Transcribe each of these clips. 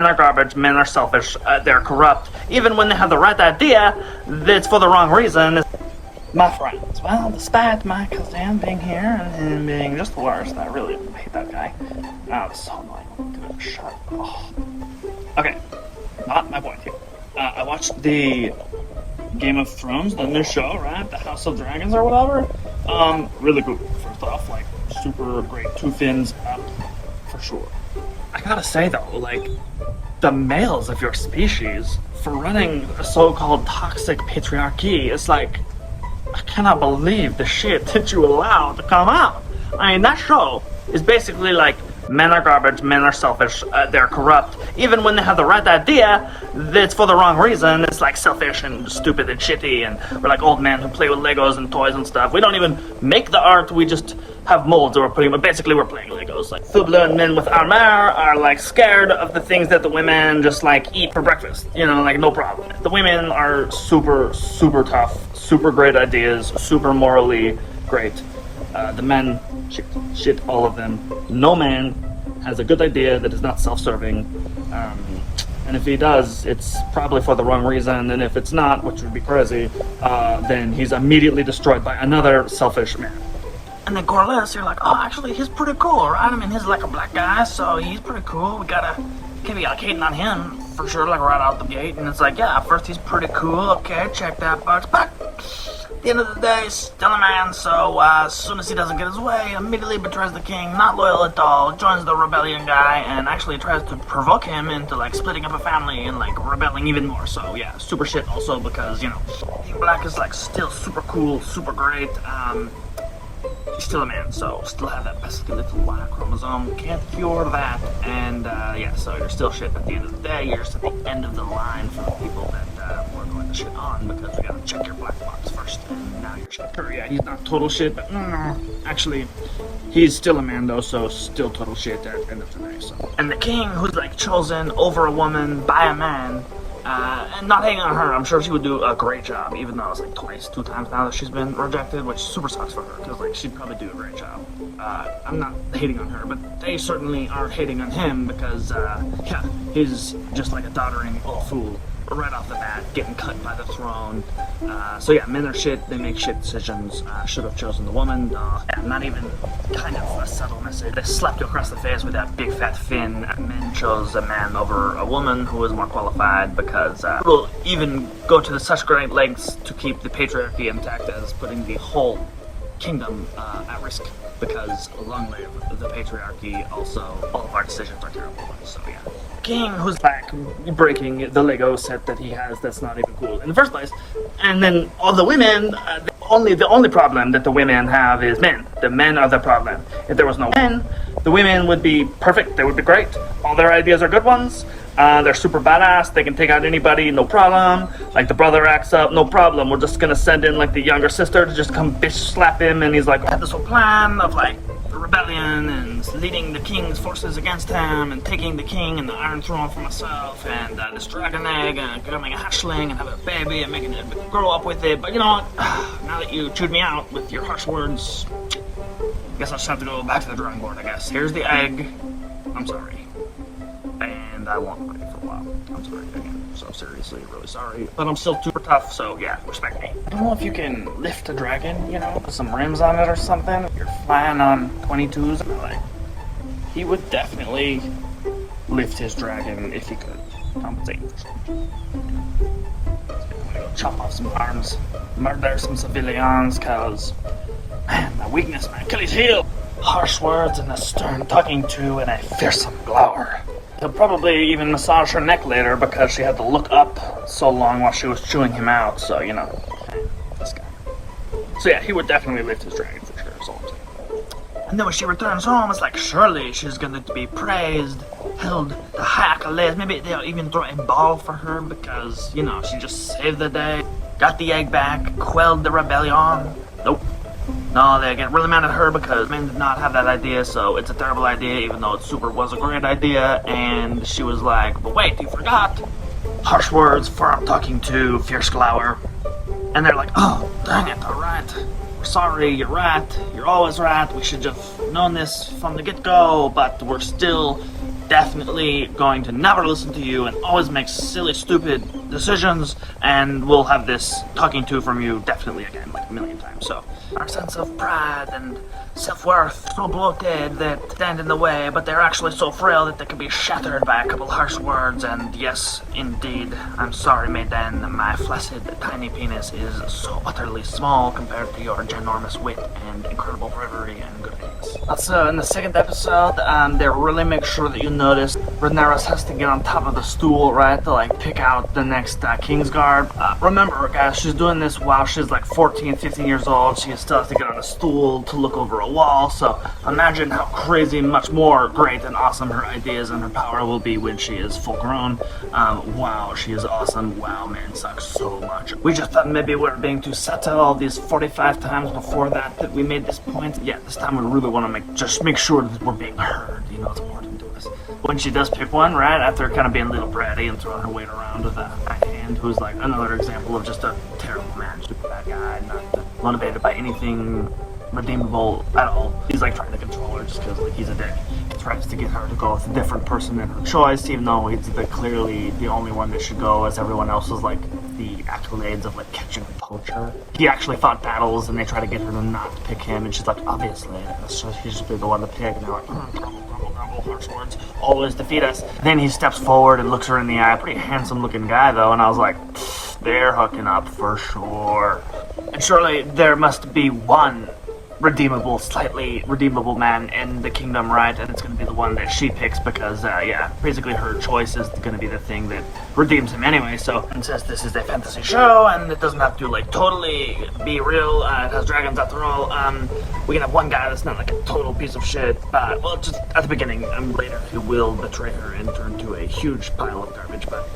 are garbage, men are selfish, they're corrupt. Even when they have the right idea, it's for the wrong reason. My friends, well, despite my cousin being here and him being just the worst, I really hate that guy. Oh, it's so annoying. Dude, shut up. Oh. Okay, not my point here. I watched the Game of Thrones, the new show, right? The House of Dragons or whatever. Really cool. First off, like, super great. 2 fins up, for sure. I gotta say though, like, the males of your species, for running a so-called toxic patriarchy, is like, I cannot believe the shit that you allow to come out. I mean, that show is basically like, men are garbage, men are selfish, they're corrupt. Even when they have the right idea, it's for the wrong reason. It's like selfish and stupid and shitty, and we're like old men who play with Legos and toys and stuff. We don't even make the art, we just have molds that we're putting, but basically we're playing Legos. Like, full-blown men with armor are like scared of the things that the women just like eat for breakfast, you know, like no problem. The women are super, super tough, super great ideas, super morally great. The men, shit, all of them. No man has a good idea that is not self-serving. And if he does, it's probably for the wrong reason. And if it's not, which would be crazy, then he's immediately destroyed by another selfish man. And then Corliss, you're like, oh, actually, he's pretty cool, right? I mean, he's like a black guy, so he's pretty cool. We can't be hating on him, for sure, like right out the gate. And it's like, yeah, first he's pretty cool, okay, check that box. But at the end of the day, still a man, so as soon as he doesn't get his way, immediately betrays the king, not loyal at all, joins the rebellion guy, and actually tries to provoke him into, like, splitting up a family and, like, rebelling even more. So, yeah, super shit also because, you know, being black is, like, still super cool, super great. He's still a man, so still have that pesky little Y chromosome. Can't cure that, and, yeah, so you're still shit at the end of the day. You're just at the end of the line for the people that we're going to shit on, because we gotta check your black box first, and now you're shit. Sure, yeah, he's not total shit, but actually, he's still a man though, so still total shit at the end of the day, so. And the king, who's like chosen over a woman by a man, and not hating on her, I'm sure she would do a great job, even though it's like 2 times now that she's been rejected, which super sucks for her, because like she'd probably do a great job. I'm not hating on her, but they certainly are hating on him because, yeah, he's just like a doddering old fool right off the bat, getting cut by the throne. So yeah, men are shit, they make shit decisions. Should have chosen the woman. Yeah, not even kind of a subtle message. They slapped you across the face with that big fat fin. Men chose a man over a woman who was more qualified because will even go to such great lengths to keep the patriarchy intact as putting the whole kingdom at risk, because long live the patriarchy. Also, all of our decisions are terrible. So yeah, king who's back breaking the Lego set that he has that's not even cool in the first place. And then all the women, the only problem that the women have is men. The men are the problem. If there was no men, the women would be perfect. They would be great. All their ideas are good ones. They're super badass. They can take out anybody, no problem. Like, the brother acts up, no problem. We're just gonna send in like the younger sister to just come bitch slap him, and he's like, I had this whole plan of like rebellion and leading the king's forces against him and taking the king and the Iron Throne for myself and this dragon egg and becoming a hatchling and having a baby and making it grow up with it. But you know what? Now that you chewed me out with your harsh words, I guess I'll just have to go back to the drawing board, I guess. Here's the egg. I'm sorry. And I won't fight for a while. I'm sorry again. So seriously, really sorry. But I'm still super tough, so yeah, respect me. I don't know if you can lift a dragon, you know, put some rims on it or something. You're flying on 22s. Like, he would definitely lift his dragon if he could compensate for something. I'm gonna go chop off some arms, murder some civilians, cause, man, my weakness, my Achilles heel. Harsh words and a stern talking to and a fearsome glower. He'll probably even massage her neck later because she had to look up so long while she was chewing him out, so, you know, this guy. So yeah, he would definitely lift his dragon for sure, that's all I'm saying. And then when she returns home, it's like, surely she's going to be praised, held to high accolades. Maybe they'll even throw a ball for her because, you know, she just saved the day, got the egg back, quelled the rebellion. Nope. No, they get really mad at her because men did not have that idea, so it's a terrible idea, even though it super was a great idea. And she was like, but wait, you forgot. Harsh words, firm talking to, fierce glower. And they're like, oh, dang it, alright. We're sorry, you're right. You're always right. We should have known this from the get-go, but we're still definitely going to never listen to you and always make silly, stupid decisions, and we'll have this talking to from you definitely again, like a million times. So our sense of pride and self-worth so bloated that stand in the way, but they're actually so frail that they can be shattered by a couple harsh words. And yes, indeed, I'm sorry, Maiden, my flaccid, tiny penis is so utterly small compared to your ginormous wit and incredible bravery and good things. Also, in the second episode, they really make sure that you notice Rhaenyra has to get on top of the stool, right, to like pick out the next Kingsguard. Remember, guys, she's doing this while she's like 14, 15 years old. She still has to get on a stool to look over a wall, so imagine how crazy, much more great and awesome her ideas and her power will be when she is full grown. Wow, she is awesome. Wow, man sucks so much. We just thought maybe we were being too subtle these 45 times before that we made this point. Yeah, this time we really want to make sure that we're being heard. You know, it's important to us. When she does pick one, right, after kind of being a little bratty and throwing her weight around with a hand, who's like another example of just a terrible man, super bad guy, not motivated by anything redeemable at all. He's like trying to control her just because like he's a dick. He tries to get her to go with a different person than her choice, even though he's clearly the only one that should go, as everyone else is like the accolades of like catching a poacher. He actually fought battles and they try to get her to not pick him, and she's like, obviously, so he should be the one to pick, and they're like, grumble, harsh words always defeat us. Then he steps forward and looks her in the eye. Pretty handsome looking guy though, and I was like, they're hooking up for sure. And surely there must be one slightly redeemable man in the kingdom, right? And it's going to be the one that she picks because, yeah, basically her choice is going to be the thing that redeems him anyway. So, and since this is a fantasy show and it doesn't have to like totally be real, it has dragons after all, we can have one guy that's not like a total piece of shit, but, well, just at the beginning, later he will betray her and turn to a huge pile of garbage, but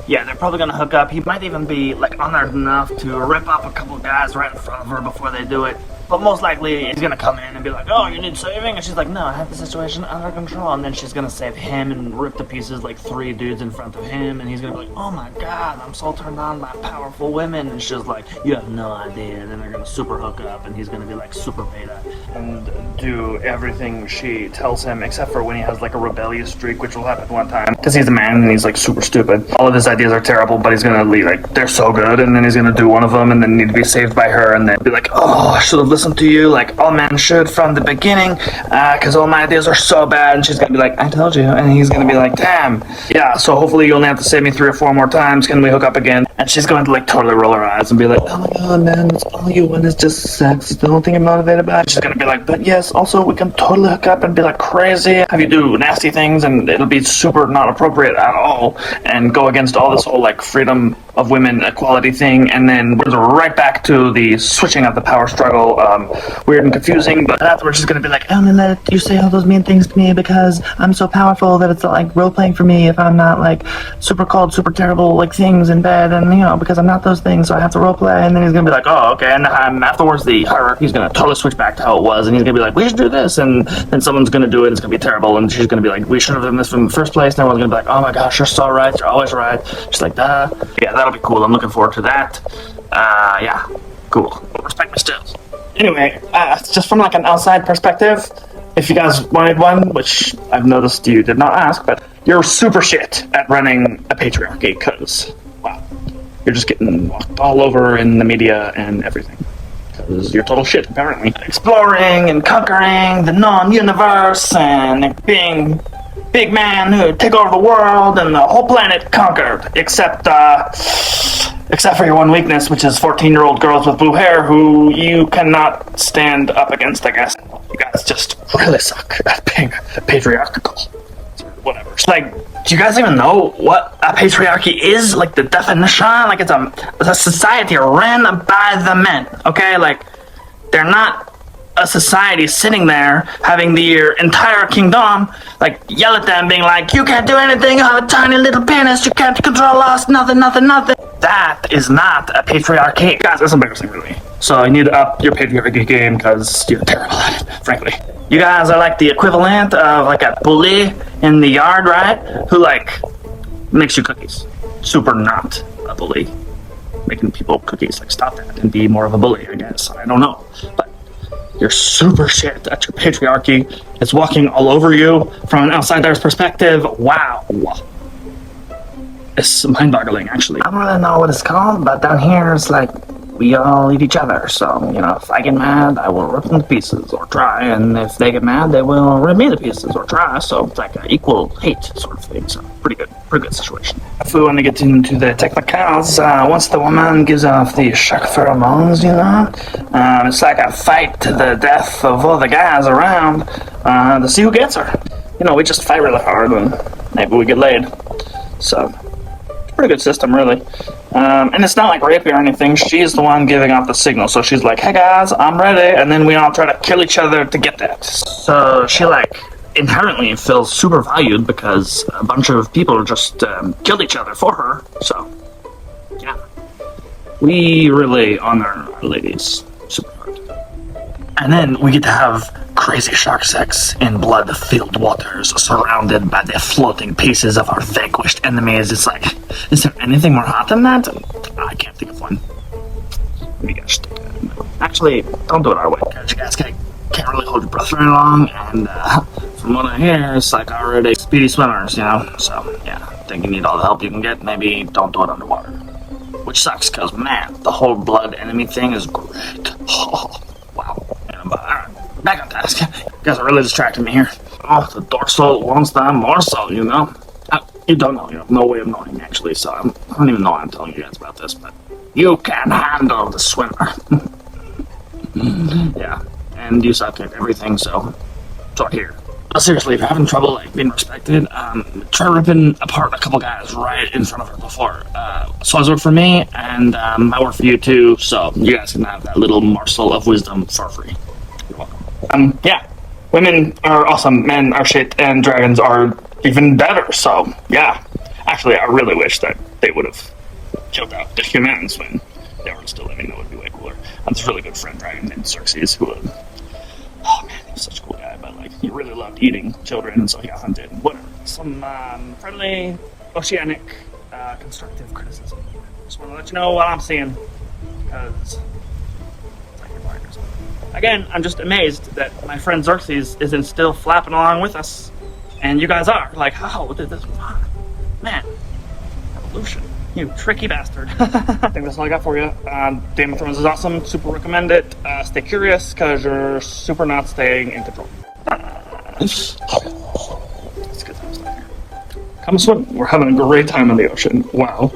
yeah, they're probably gonna hook up. He might even be like honored enough to rip up a couple guys right in front of her before they do it. But most likely he's gonna come in and be like, oh, you need saving? And she's like, no, I have the situation under control. And then she's gonna save him and rip to pieces like 3 dudes in front of him. And he's gonna be like, oh my god, I'm so turned on by powerful women. And she's like, you have no idea. And then they're gonna super hook up and he's gonna be like super beta and do everything she tells him, except for when he has like a rebellious streak, which will happen one time. Because he's a man and he's like super stupid. All of his ideas are terrible, but he's gonna leave like, they're so good. And then he's gonna do one of them and then need to be saved by her. And then be like, oh, I should have listened to you like all men should from the beginning, because all my ideas are so bad. And she's gonna be like, I told you. And he's gonna be like, damn, yeah, so hopefully you only have to save me 3 or 4 more times. Can we hook up again? And she's going to like totally roll her eyes and be like, oh my god, man, it's all you want is just sex. The only thing I'm motivated by. She's gonna be like, but yes, also we can totally hook up and be like crazy, have you do nasty things, and it'll be super not appropriate at all and go against all this whole like freedom of women equality thing. And then we're right back to the switching of the power struggle. Weird and confusing, but afterwards she's gonna be like, I'm gonna let you say all those mean things to me because I'm so powerful that it's like role playing for me if I'm not like super cold, super terrible like things in bed, and you know, because I'm not those things, so I have to role play. And then he's gonna be like, oh, okay. And afterwards the hierarchy's gonna totally switch back to how it was, and he's gonna be like, we should do this, and then someone's gonna do it and it's gonna be terrible, and she's gonna be like, we should have done this from the first place. And everyone's gonna be like, oh my gosh, you're so right, you're always right. She's like, duh. Yeah, that'll be cool. I'm looking forward to that. Yeah, cool. Respect my stills. Anyway, just from like an outside perspective, if you guys wanted one, which I've noticed you did not ask, but you're super shit at running a patriarchy, because, wow, you're just getting walked all over in the media and everything. Because you're total shit, apparently. Exploring and conquering the non-universe and being big man who take over the world and the whole planet conquered, except for your one weakness, which is 14-year-old girls with blue hair who you cannot stand up against, I guess. You guys just really suck at being patriarchal. Whatever. Like, do you guys even know what a patriarchy is? Like, the definition? Like, it's a society ran by the men, okay? Like, they're not a society sitting there having their entire kingdom like yell at them being like, you can't do anything, you have a tiny little penis, you can't control us, nothing. That is not a patriarchy. Guys, that's embarrassing, really. So you need to up your patriarchy game because you're terrible at it, frankly. You guys are like the equivalent of like a bully in the yard, right? Who like makes you cookies. Super not a bully. Making people cookies, like stop that and be more of a bully, I guess. I don't know. But You're super shit at your patriarchy. It's walking all over you from an outsider's perspective. Wow. It's mind-boggling, actually. I don't really know what it's called, but down here it's like we all eat each other. So, if I get mad, I will rip them to pieces or try, and if they get mad, they will rip me to pieces or try. So it's like an equal hate sort of thing. So pretty good situation. If we want to get into the technicals, once the woman gives off the shock pheromones, it's like a fight to the death of all the guys around to see who gets her. We just fight really hard and maybe we get laid. So, it's a pretty good system, really. And it's not like rapey or anything. She's the one giving off the signal. So she's like, hey guys, I'm ready. And then we all try to kill each other to get that. So she inherently feels super valued because a bunch of people just killed each other for her. So, yeah. We really honor our ladies super hard. And then we get to have crazy shark sex in blood-filled waters surrounded by the floating pieces of our vanquished enemies. It's like, is there anything more hot than that? I can't think of one. Maybe you guys should do that. Actually, don't do it our way, because you guys can't really hold your breath very long, and from what I hear, it's like already speedy swimmers, So, yeah, I think you need all the help you can get. Maybe don't do it underwater. Which sucks, because, man, the whole blood enemy thing is great. Oh, wow. Alright, back on task. You guys are really distracting me here. Oh, the dorsal wants that morsel, You don't know. You have no way of knowing, actually, so I don't even know why I'm telling you guys about this, but you can handle the swimmer. Yeah, and you suck at everything, so start here. But seriously, if you're having trouble being respected, try ripping apart a couple guys right in front of her before. So it's worked for me, and might work for you too, so you guys can have that little morsel of wisdom for free. You're welcome. Yeah. Women are awesome, men are shit, and dragons are even better, so, yeah. Actually, I really wish that they would have killed out the humans when they were still living. That would be way cooler. I have this really good friend dragon named Xerxes who would... Oh, man, he's such a cool guy, but, he really loved eating children, and so he got hunted. Whatever. Some friendly, oceanic, constructive criticism. Just want to let you know what I'm seeing, because... Again, I'm just amazed that my friend Xerxes isn't still flapping along with us, and you guys are. How did this work? Man, evolution. You tricky bastard. I think that's all I got for you. Game of Thrones is awesome. Super recommend it. Stay curious, because you're super not staying in control. It's good times down here. Come swim. We're having a great time in the ocean. Wow.